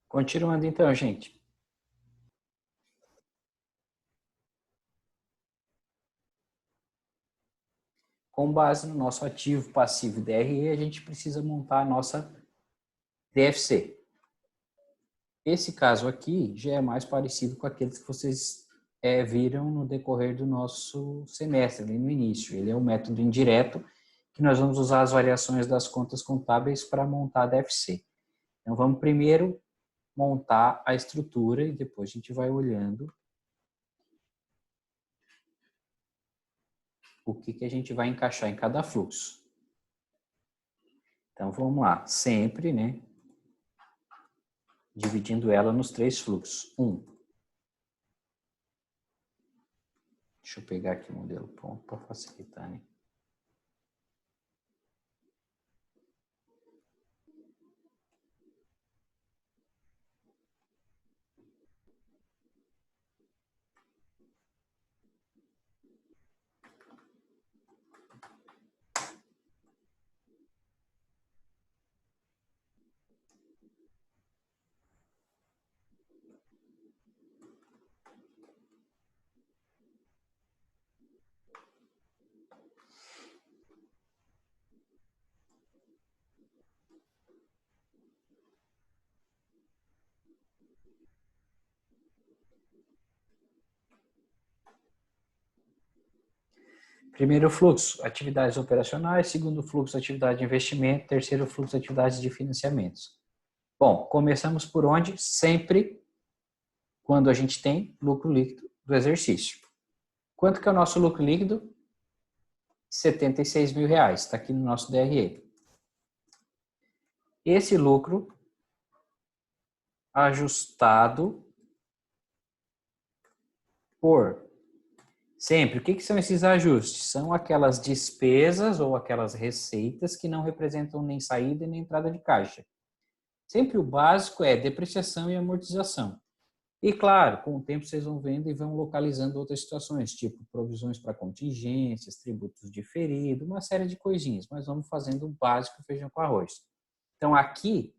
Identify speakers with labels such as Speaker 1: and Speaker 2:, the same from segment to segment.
Speaker 1: Continuando então, gente. Com base no nosso ativo, passivo e DRE, a gente precisa montar a nossa DFC. Esse caso aqui já é mais parecido com aqueles que vocês viram no decorrer do nosso semestre, ali no início. Ele é um método indireto que nós vamos usar as variações das contas contábeis para montar a DFC. Então, vamos primeiro montar a estrutura e depois a gente vai olhando o que a gente vai encaixar em cada fluxo. Então, vamos lá. Sempre, né? Dividindo ela nos 3 fluxos. Deixa eu pegar aqui o modelo pronto para facilitar, né? Primeiro fluxo, atividades operacionais. Segundo fluxo, atividade de investimento. Terceiro fluxo, atividades de financiamentos. Bom, começamos por onde? Sempre quando a gente tem lucro líquido do exercício. Quanto que é o nosso lucro líquido? R$76 mil. Está aqui no nosso DRE. Esse lucro ajustado por... Sempre, o que são esses ajustes? São aquelas despesas ou aquelas receitas que não representam nem saída nem entrada de caixa. Sempre o básico é depreciação e amortização. E claro, com o tempo vocês vão vendo e vão localizando outras situações, tipo provisões para contingências, tributos diferidos, uma série de coisinhas, mas vamos fazendo o básico feijão com arroz. Então aqui,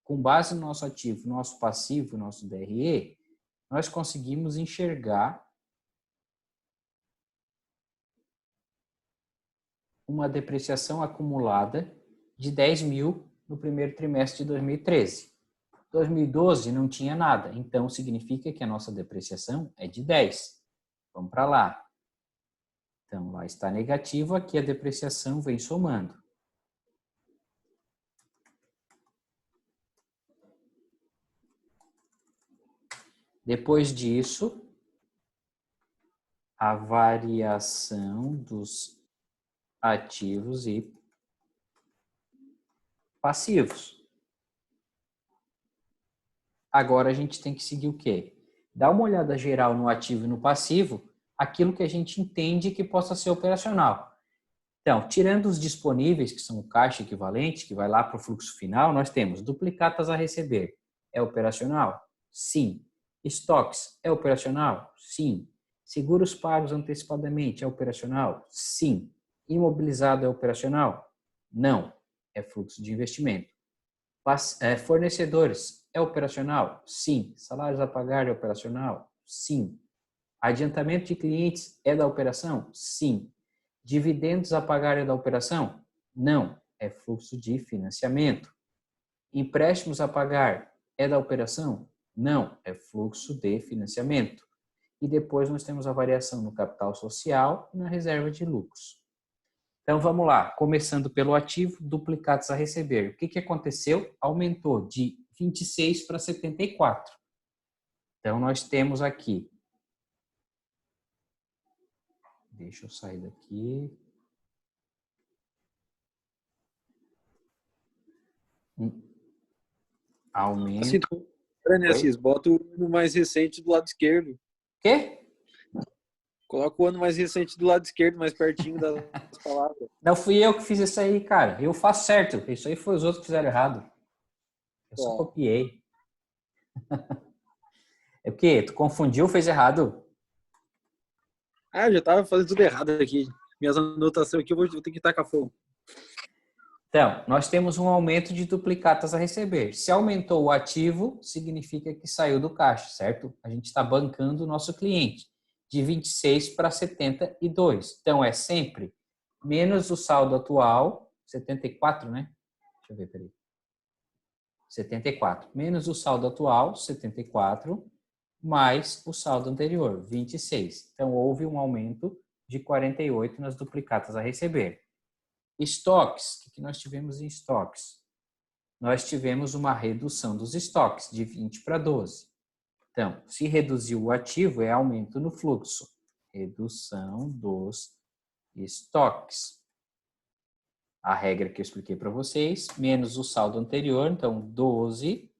Speaker 1: com base no nosso ativo, nosso passivo, nosso DRE, nós conseguimos enxergar uma depreciação acumulada de 10 mil no primeiro trimestre de 2013. 2012 não tinha nada, então significa que a nossa depreciação é de 10. Vamos para lá. Então, lá está negativo, aqui a depreciação vem somando. Depois disso, a variação dos ativos e passivos. Agora a gente tem que seguir o quê? Dá uma olhada geral no ativo e no passivo, aquilo que a gente entende que possa ser operacional. Então, tirando os disponíveis, que são o caixa equivalente, que vai lá para o fluxo final, nós temos duplicatas a receber. É operacional? Sim. Estoques? É operacional? Sim. Seguros pagos antecipadamente? É operacional? Sim. Imobilizado é operacional? Não. É fluxo de investimento. Fornecedores? É operacional? Sim. Salários a pagar é operacional? Sim. Adiantamento de clientes é da operação? Sim. Dividendos a pagar é da operação? Não. É fluxo de financiamento. Empréstimos a pagar é da operação? Não. É fluxo de financiamento. e depois nós temos a variação no capital social e na reserva de lucros. Então vamos lá, começando pelo ativo, duplicados a receber. O que aconteceu? Aumentou de 26 para 74. Então nós temos aqui, deixa eu sair daqui. Aumento.
Speaker 2: Assim, né, Assis? Bota o ano mais recente do lado esquerdo.
Speaker 1: Quê?
Speaker 2: Coloca o ano mais recente do lado esquerdo, mais pertinho das palavras.
Speaker 1: Não fui eu que fiz isso aí, cara. Eu faço certo. Isso aí foi os outros que fizeram errado. Eu só copiei. É o quê? Tu confundiu, fez errado?
Speaker 2: Ah, eu já tava fazendo tudo errado aqui. Minhas anotações aqui eu vou ter que tacar fogo.
Speaker 1: Então, nós temos um aumento de duplicatas a receber. Se aumentou o ativo, significa que saiu do caixa, certo? A gente está bancando o nosso cliente de 26 para 72. Então, é sempre menos o saldo atual, 74, né? Deixa eu ver, peraí. 74. Menos o saldo atual, 74, mais o saldo anterior, 26. Então, houve um aumento de 48 nas duplicatas a receber. Estoques, o que nós tivemos em estoques? Nós tivemos uma redução dos estoques de 20 para 12. Então, se reduziu o ativo, é aumento no fluxo. Redução dos estoques. A regra que eu expliquei para vocês, menos o saldo anterior, então 12,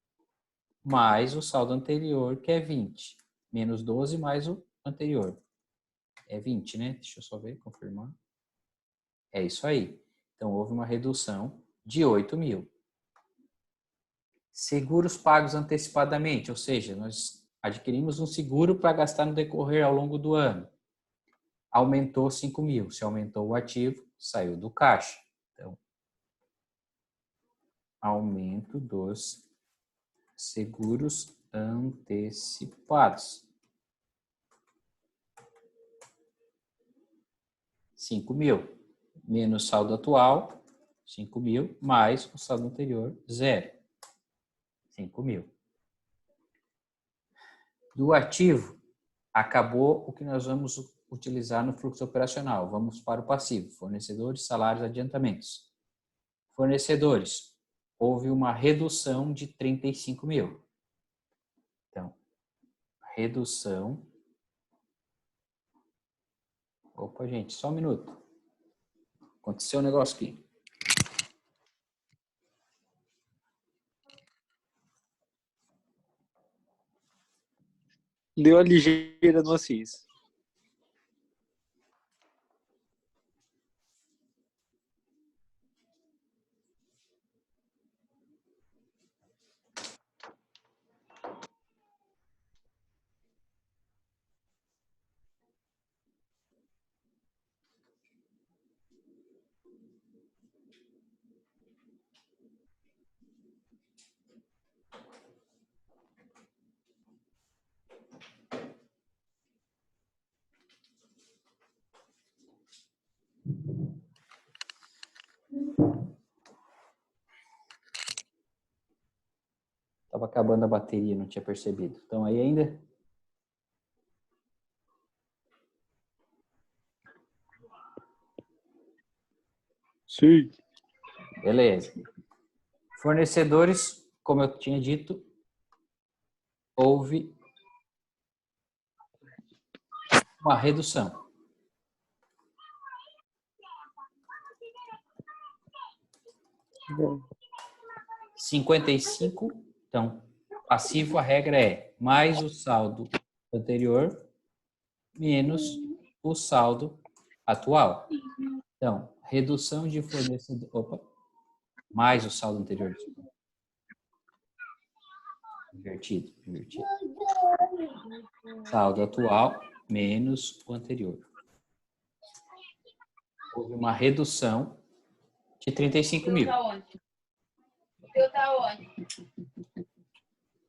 Speaker 1: mais o saldo anterior, que é 20. Menos 12 mais o anterior. É 20, né? Deixa eu só ver, confirmar. É isso aí. Então, houve uma redução de 8 mil. Seguros pagos antecipadamente, ou seja, nós adquirimos um seguro para gastar no decorrer ao longo do ano. Aumentou 5 mil. Se aumentou o ativo, saiu do caixa. Então, aumento dos seguros antecipados. 5 mil. Menos saldo atual, 5 mil, mais o saldo anterior, 0. 5 mil. Do ativo, acabou o que nós vamos utilizar no fluxo operacional. Vamos para o passivo. Fornecedores, salários, adiantamentos. Fornecedores, houve uma redução de 35 mil. Então, redução. Opa, gente, só um minuto. Aconteceu um negócio aqui.
Speaker 2: Deu a ligeira no Assis.
Speaker 1: Estava acabando a bateria, não tinha percebido. Então aí ainda?
Speaker 2: Sim.
Speaker 1: Beleza. Fornecedores, como eu tinha dito, houve uma redução.
Speaker 2: Bom.
Speaker 1: 55, então, passivo, a regra é mais o saldo anterior menos o saldo atual. Então, redução de fornecedor, opa, mais o saldo anterior, desculpa. Invertido. Saldo atual menos o anterior. Houve uma redução de 35 mil.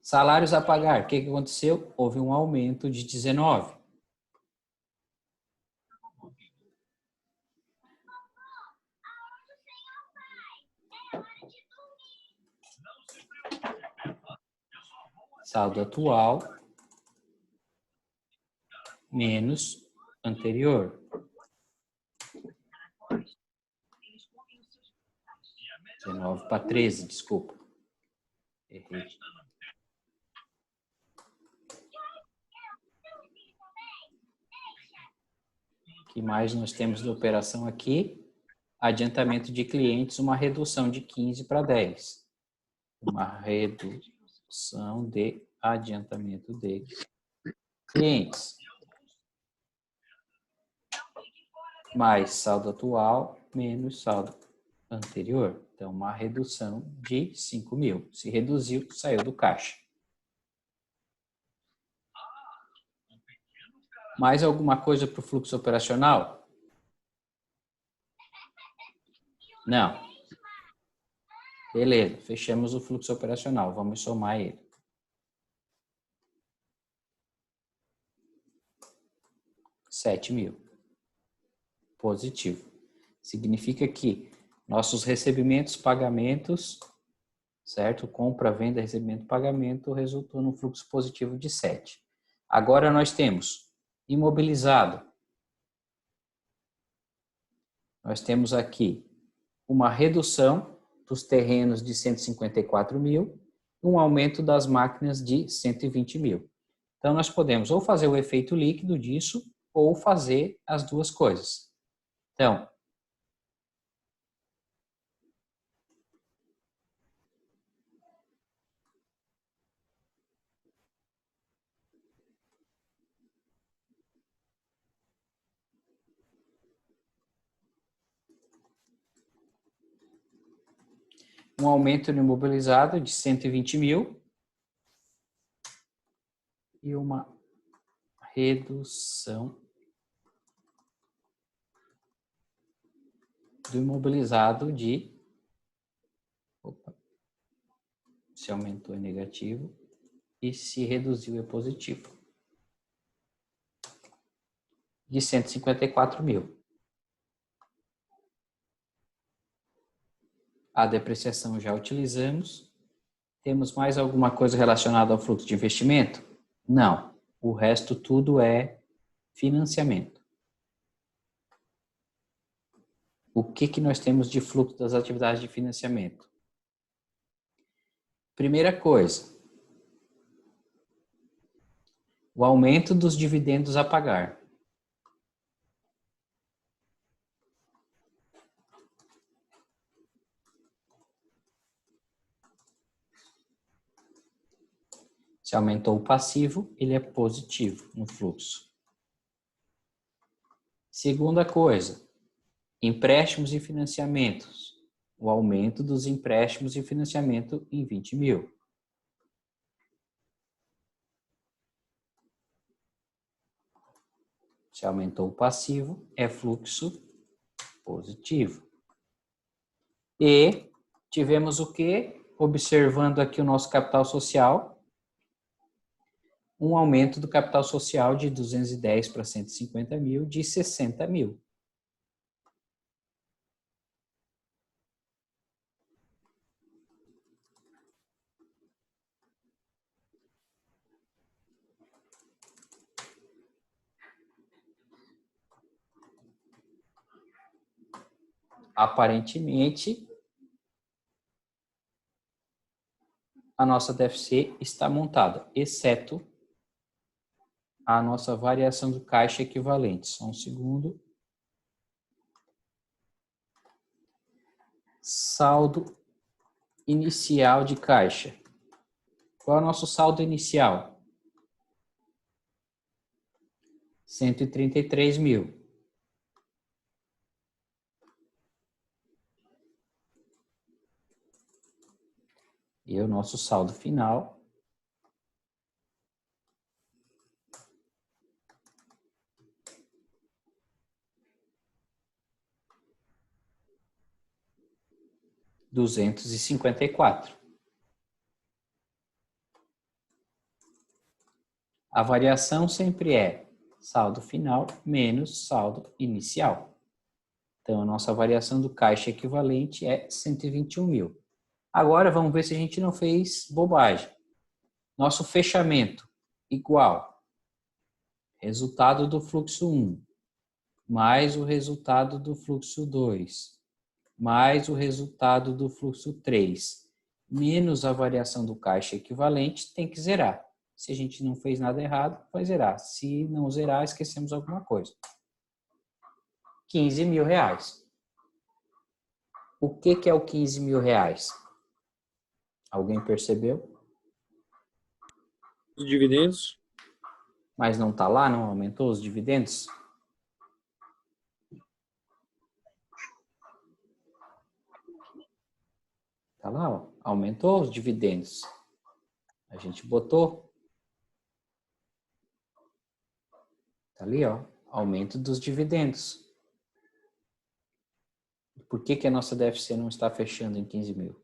Speaker 1: Salários a pagar. O que aconteceu? Houve um aumento de 19. Saldo atual menos anterior. 19 para 13, desculpa. Errei. O que mais nós temos de operação aqui? Adiantamento de clientes, uma redução de 15 para 10. Uma redução de adiantamento de clientes. Mais saldo atual, menos saldo anterior. Então, uma redução de 5.000. Se reduziu, saiu do caixa. Mais alguma coisa para o fluxo operacional? Não. Beleza, fechamos o fluxo operacional. Vamos somar ele. R$7.000. Positivo. Significa que nossos recebimentos, pagamentos, certo? Compra, venda, recebimento, pagamento, resultou num fluxo positivo de 7. Agora nós temos imobilizado. Nós temos aqui uma redução dos terrenos de 154.000, um aumento das máquinas de 120.000. Então, nós podemos ou fazer o efeito líquido disso, ou fazer as duas coisas. Então, um aumento no imobilizado de 120.000 e uma redução do imobilizado de... Opa, se aumentou é negativo e se reduziu é positivo. De 154.000. A depreciação já utilizamos. Temos mais alguma coisa relacionada ao fluxo de investimento? Não. O resto tudo é financiamento. O que nós temos de fluxo das atividades de financiamento? Primeira coisa, o aumento dos dividendos a pagar. Se aumentou o passivo, ele é positivo no fluxo. Segunda coisa, empréstimos e financiamentos. O aumento dos empréstimos e financiamento em 20.000. Se aumentou o passivo, é fluxo positivo. E tivemos o quê? Observando aqui o nosso capital social, um aumento do capital social de 210 para 150.000, de 60.000. Aparentemente, a nossa DFC está montada, exceto a nossa variação do caixa equivalente. Só um segundo. Saldo inicial de caixa. Qual é o nosso saldo inicial? 133.000. E o nosso saldo final... R$254. A variação sempre é saldo final menos saldo inicial. Então, a nossa variação do caixa equivalente é 121.000. Agora, vamos ver se a gente não fez bobagem. Nosso fechamento igual resultado do fluxo 1, mais o resultado do fluxo 2, mais o resultado do fluxo 3, menos a variação do caixa equivalente, tem que zerar. Se a gente não fez nada errado, vai zerar. Se não zerar, esquecemos alguma coisa. R$15.000. O que é o R$15.000? Alguém percebeu?
Speaker 2: Os dividendos.
Speaker 1: Mas não está lá, não aumentou os dividendos? Está lá, ó, aumentou os dividendos. A gente botou. Está ali, ó, aumento dos dividendos. Por que a nossa DFC não está fechando em 15.000?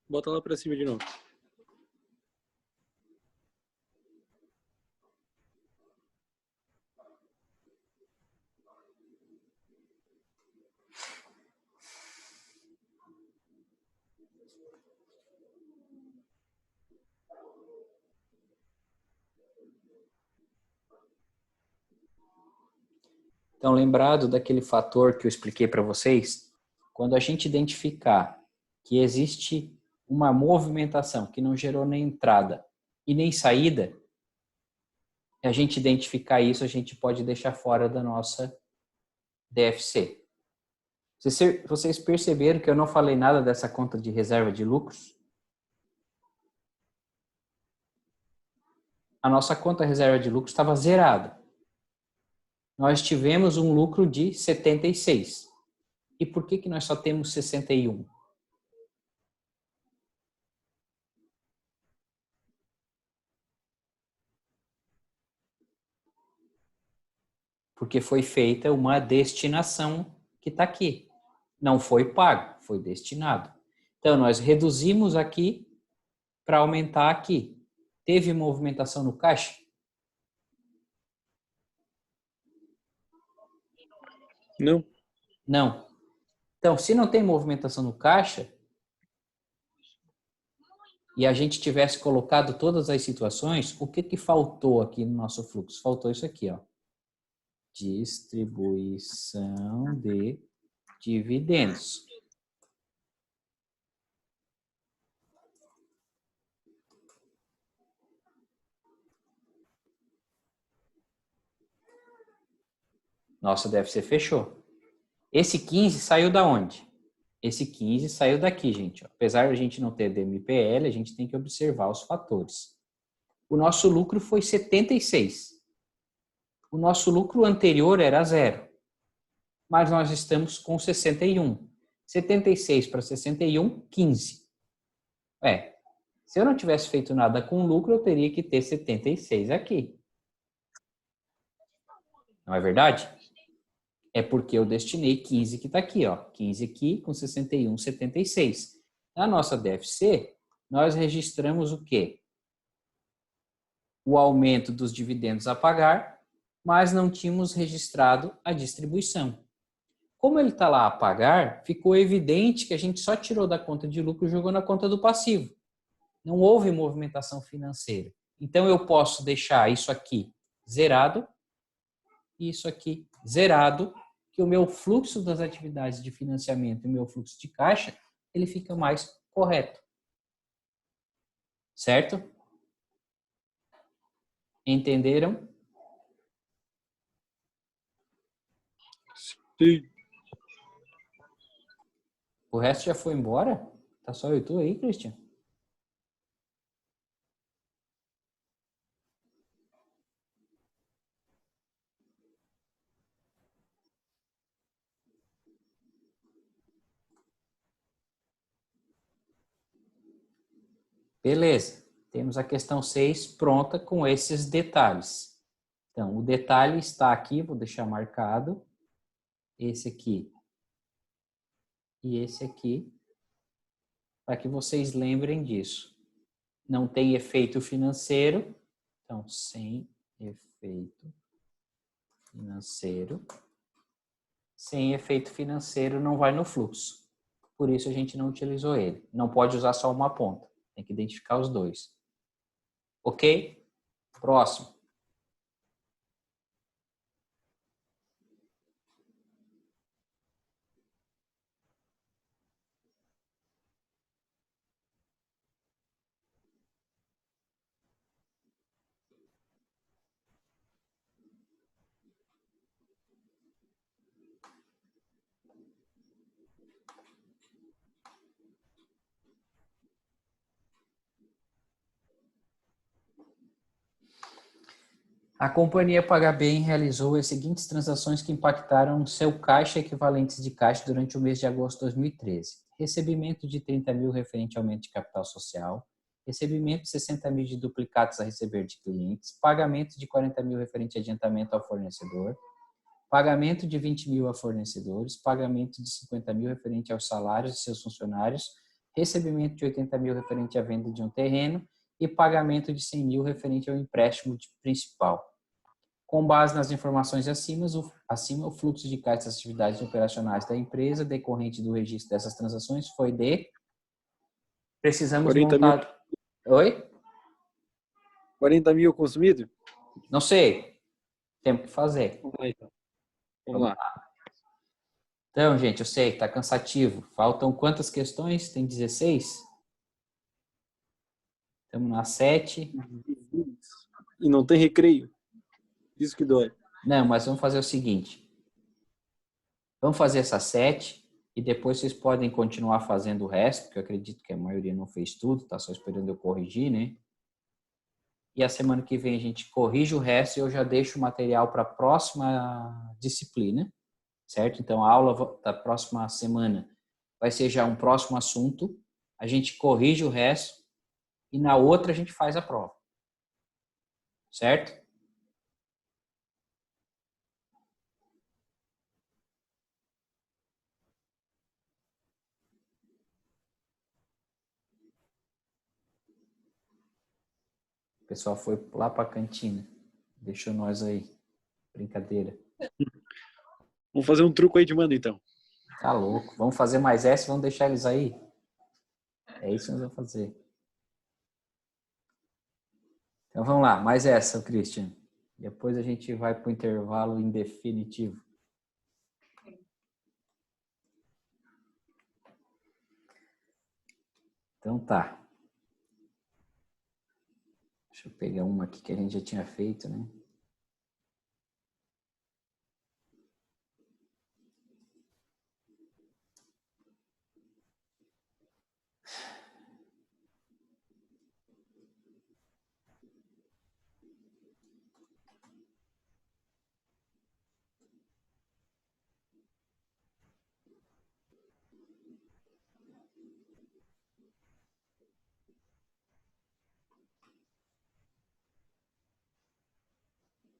Speaker 2: Bota lá para cima de novo.
Speaker 1: Então, lembrado daquele fator que eu expliquei para vocês, quando a gente identificar que existe uma movimentação que não gerou nem entrada e nem saída, a gente identificar isso, a gente pode deixar fora da nossa DFC. Vocês perceberam que eu não falei nada dessa conta de reserva de lucros? A nossa conta reserva de lucros estava zerada. Nós tivemos um lucro de 76. E por que nós só temos 61? Porque foi feita uma destinação que está aqui. Não foi pago, foi destinado. Então, nós reduzimos aqui para aumentar aqui. Teve movimentação no caixa?
Speaker 2: Não.
Speaker 1: Não. Então, se não tem movimentação no caixa, e a gente tivesse colocado todas as situações, o que faltou aqui no nosso fluxo? Faltou isso aqui, ó. Distribuição de dividendos. Nossa, DFC fechou. Esse 15 saiu da onde? Esse 15 saiu daqui, gente. Apesar de a gente não ter DMPL, a gente tem que observar os fatores. O nosso lucro foi 76. O nosso lucro anterior era 0. Mas nós estamos com 61. 76 para 61, 15. Se eu não tivesse feito nada com lucro, eu teria que ter 76 aqui. Não é verdade? É porque eu destinei 15 que está aqui, ó. 15 aqui com 61, 76. Na nossa DFC, nós registramos o quê? O aumento dos dividendos a pagar, mas não tínhamos registrado a distribuição. Como ele está lá a pagar, ficou evidente que a gente só tirou da conta de lucro e jogou na conta do passivo. Não houve movimentação financeira. Então, eu posso deixar isso aqui zerado e isso aqui zerado, que o meu fluxo das atividades de financiamento e o meu fluxo de caixa, ele fica mais correto. Certo? Entenderam?
Speaker 2: Sim.
Speaker 1: O resto já foi embora? Tá só eu e tu aí, Christian? Beleza. Temos a questão 6 pronta com esses detalhes. Então, o detalhe está aqui, vou deixar marcado. Esse aqui e esse aqui, para que vocês lembrem disso. Não tem efeito financeiro, então, sem efeito financeiro. Sem efeito financeiro não vai no fluxo. Por isso a gente não utilizou ele. Não pode usar só uma ponta, tem que identificar os dois. Ok? Próximo. A companhia PagBem realizou as seguintes transações que impactaram seu caixa equivalentes de caixa durante o mês de agosto de 2013. Recebimento de 30 mil referente ao aumento de capital social, recebimento de 60 mil de duplicados a receber de clientes, pagamento de 40 mil referente a adiantamento ao fornecedor, pagamento de 20 mil a fornecedores, pagamento de 50 mil referente aos salários de seus funcionários, recebimento de 80 mil referente à venda de um terreno e pagamento de 100 mil referente ao empréstimo principal. Com base nas informações acima, o fluxo de caixa das atividades operacionais da empresa decorrente do registro dessas transações foi de... Precisamos
Speaker 2: 40
Speaker 1: montar... Oi?
Speaker 2: 40 mil consumido?
Speaker 1: Não sei. Temos que fazer.
Speaker 2: Vamos lá, então. Vamos lá.
Speaker 1: Então, gente, eu sei que está cansativo. Faltam quantas questões? Tem 16? Estamos na 7.
Speaker 2: E não tem recreio. Isso que dói.
Speaker 1: Não, mas vamos fazer o seguinte. Vamos fazer essa 7 e depois vocês podem continuar fazendo o resto, porque eu acredito que a maioria não fez tudo, está só esperando eu corrigir, né? E a semana que vem a gente corrige o resto e eu já deixo o material para a próxima disciplina, certo? Então a aula da próxima semana vai ser já um próximo assunto, a gente corrige o resto e na outra a gente faz a prova, certo? O pessoal foi lá para a cantina, deixou nós aí, brincadeira.
Speaker 2: Vamos fazer um truco aí de mando, então.
Speaker 1: Tá louco, vamos fazer mais essa e vamos deixar eles aí? É isso que nós vamos fazer. Então vamos lá, mais essa, Christian. Depois a gente vai para o intervalo indefinitivo. Então tá. Deixa eu pegar uma aqui que a gente já tinha feito, né?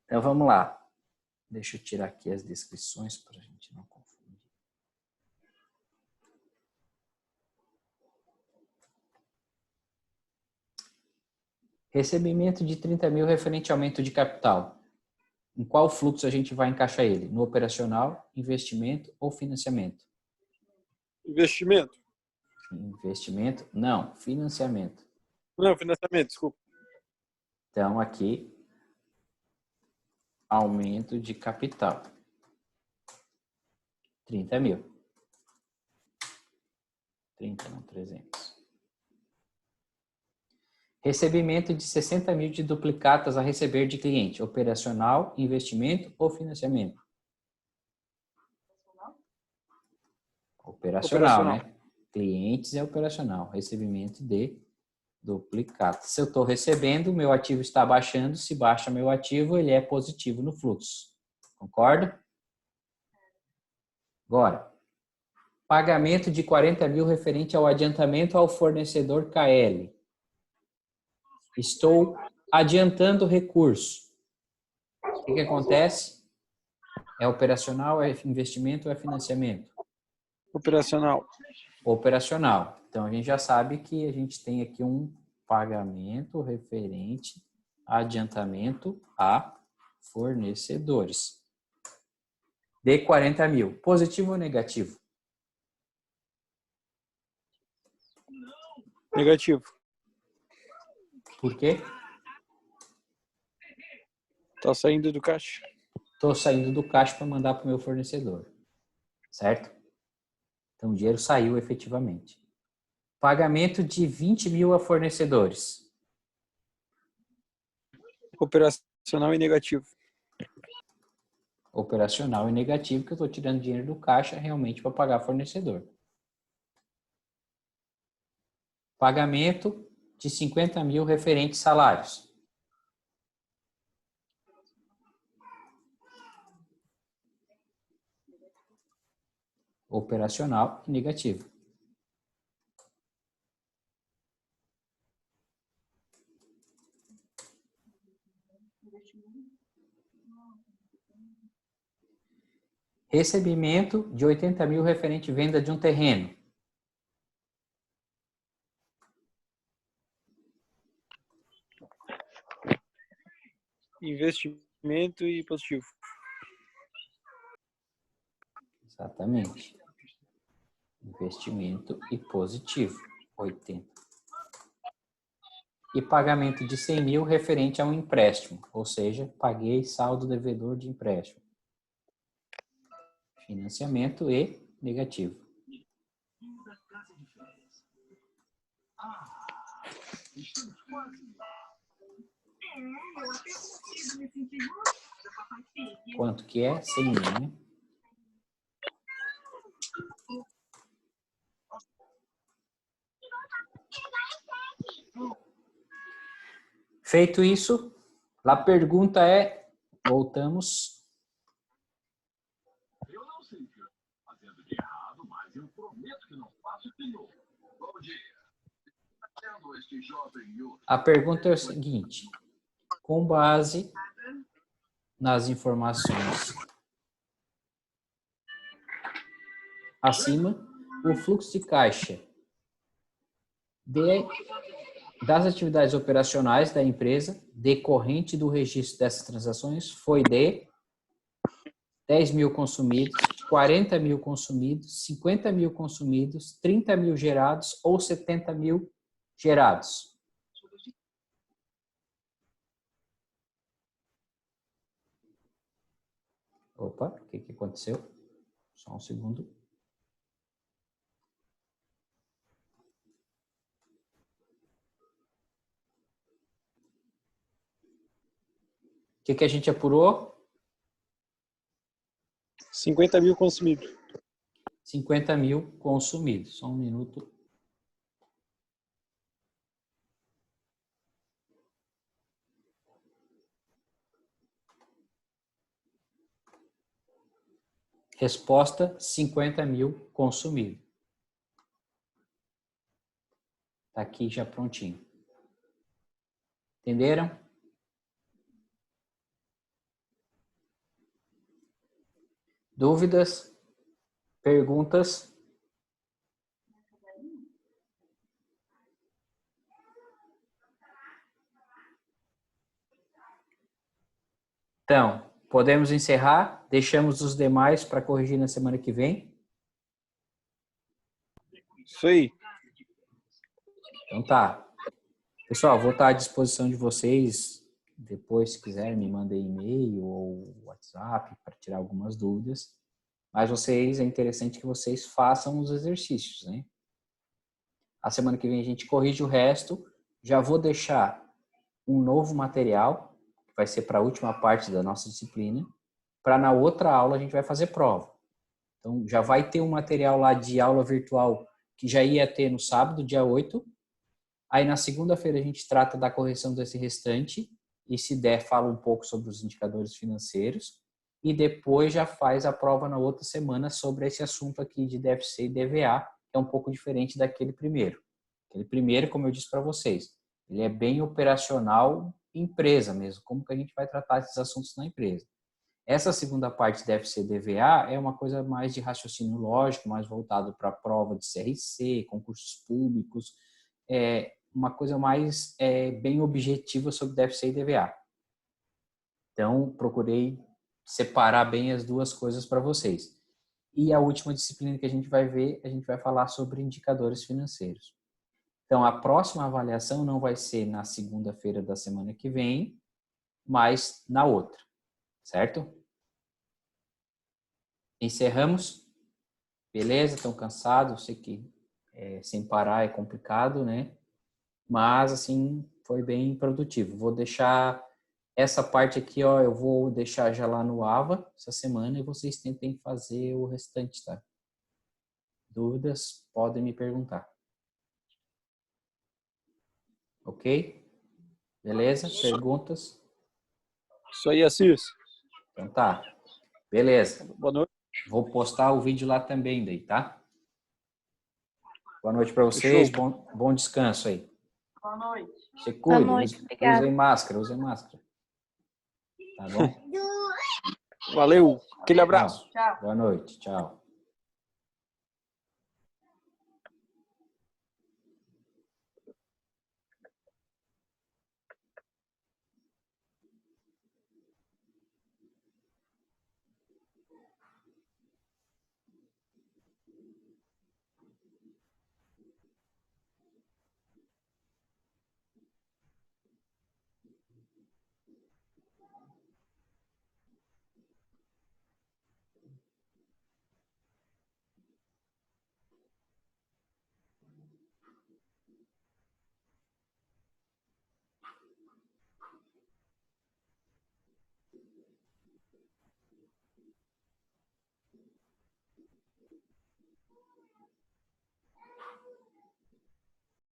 Speaker 1: Então vamos lá. Deixa eu tirar aqui as descrições para a gente não confundir. Recebimento de 30 mil referente ao aumento de capital. Em qual fluxo a gente vai encaixar ele? No operacional, investimento ou financiamento?
Speaker 2: Investimento.
Speaker 1: Investimento? Não, financiamento.
Speaker 2: Não, financiamento, desculpa.
Speaker 1: Então aqui, aumento de capital. 30 mil. 30, não, 300. Recebimento de 60 mil de duplicatas a receber de cliente. Operacional, investimento ou financiamento? Operacional, né? Clientes é operacional. Recebimento de duplicatas. Se eu estou recebendo, meu ativo está baixando. Se baixa meu ativo, ele é positivo no fluxo. Concorda? Agora, pagamento de 40 mil referente ao adiantamento ao fornecedor KL. Estou adiantando recurso. O que acontece? É operacional, é investimento ou é financiamento?
Speaker 2: Operacional.
Speaker 1: Operacional. Então, a gente já sabe que a gente tem aqui um pagamento referente a adiantamento a fornecedores. De 40 mil. Positivo ou negativo?
Speaker 2: Negativo.
Speaker 1: Por quê?
Speaker 2: Tá saindo do caixa.
Speaker 1: Estou saindo do caixa para mandar para o meu fornecedor. Certo? Então, o dinheiro saiu efetivamente. Pagamento de 20 mil a fornecedores.
Speaker 2: Operacional e negativo.
Speaker 1: Operacional e negativo, que eu estou tirando dinheiro do caixa realmente para pagar fornecedor. Pagamento de 50 mil referentes salários. Operacional e negativo. Recebimento de 80 mil referente venda de um terreno.
Speaker 2: Investimento e positivo.
Speaker 1: Exatamente. Investimento e positivo. 80. E pagamento de 100 mil referente a um empréstimo. Ou seja, paguei saldo devedor de empréstimo. Financiamento e negativo. Quanto que é? 100 mil, né? Feito isso, a pergunta é, voltamos. Eu não sei o que eu estou fazendo de errado, mas eu prometo que não faço de novo. Bom dia. A pergunta é o seguinte: com base nas informações acima, o fluxo de caixa das atividades operacionais da empresa decorrente do registro dessas transações foi de 10 mil consumidos, 40 mil consumidos, 50 mil consumidos, 30 mil gerados ou 70 mil gerados. Opa, o que aconteceu? Só um segundo. O que a gente apurou?
Speaker 2: 50 mil consumidos.
Speaker 1: 50 mil consumidos. Só um minuto. Resposta: 50 mil consumidos. Está aqui já prontinho. Entenderam? Dúvidas? Perguntas? Então, podemos encerrar? Deixamos os demais para corrigir na semana que vem?
Speaker 2: Isso aí.
Speaker 1: Então tá. Pessoal, vou estar à disposição de vocês. Depois, se quiserem, me mandem e-mail ou WhatsApp para tirar algumas dúvidas. Mas vocês, é interessante que vocês façam os exercícios, né? A semana que vem a gente corrige o resto. Já vou deixar um novo material, que vai ser para a última parte da nossa disciplina, para na outra aula a gente vai fazer prova. Então, já vai ter um material lá de aula virtual que já ia ter no sábado, dia 8. Aí, na segunda-feira, a gente trata da correção desse restante e, se der, fala um pouco sobre os indicadores financeiros. E depois já faz a prova na outra semana sobre esse assunto aqui de DFC e DVA, que é um pouco diferente daquele primeiro. Aquele primeiro, como eu disse para vocês, ele é bem operacional, empresa mesmo, como que a gente vai tratar esses assuntos na empresa. Essa segunda parte de DFC e DVA é uma coisa mais de raciocínio lógico, mais voltado para a prova de CRC, concursos públicos, uma coisa mais bem objetiva sobre DFC e DVA. Então, procurei separar bem as duas coisas para vocês. E a última disciplina que a gente vai ver, a gente vai falar sobre indicadores financeiros. Então, a próxima avaliação não vai ser na segunda-feira da semana que vem, mais na outra, certo? Encerramos? Beleza? Estão cansados? Eu sei que sem parar é complicado, né? Mas, assim, foi bem produtivo. Vou deixar essa parte aqui, ó, eu vou deixar já lá no AVA essa semana e vocês tentem fazer o restante, tá? Dúvidas, podem me perguntar. Ok? Beleza? Perguntas?
Speaker 2: Isso aí, Assis.
Speaker 1: Então tá. Beleza.
Speaker 2: Boa noite.
Speaker 1: Vou postar o vídeo lá também daí, tá? Boa noite para vocês.
Speaker 2: Fechou.
Speaker 1: Bom descanso aí.
Speaker 3: Boa noite.
Speaker 1: Se
Speaker 4: Boa
Speaker 1: cuide.
Speaker 4: noite, obrigada.
Speaker 1: Usem máscara, usem máscara. Tá bom?
Speaker 2: Valeu. Aquele abraço.
Speaker 3: Tchau.
Speaker 1: Boa noite. Tchau.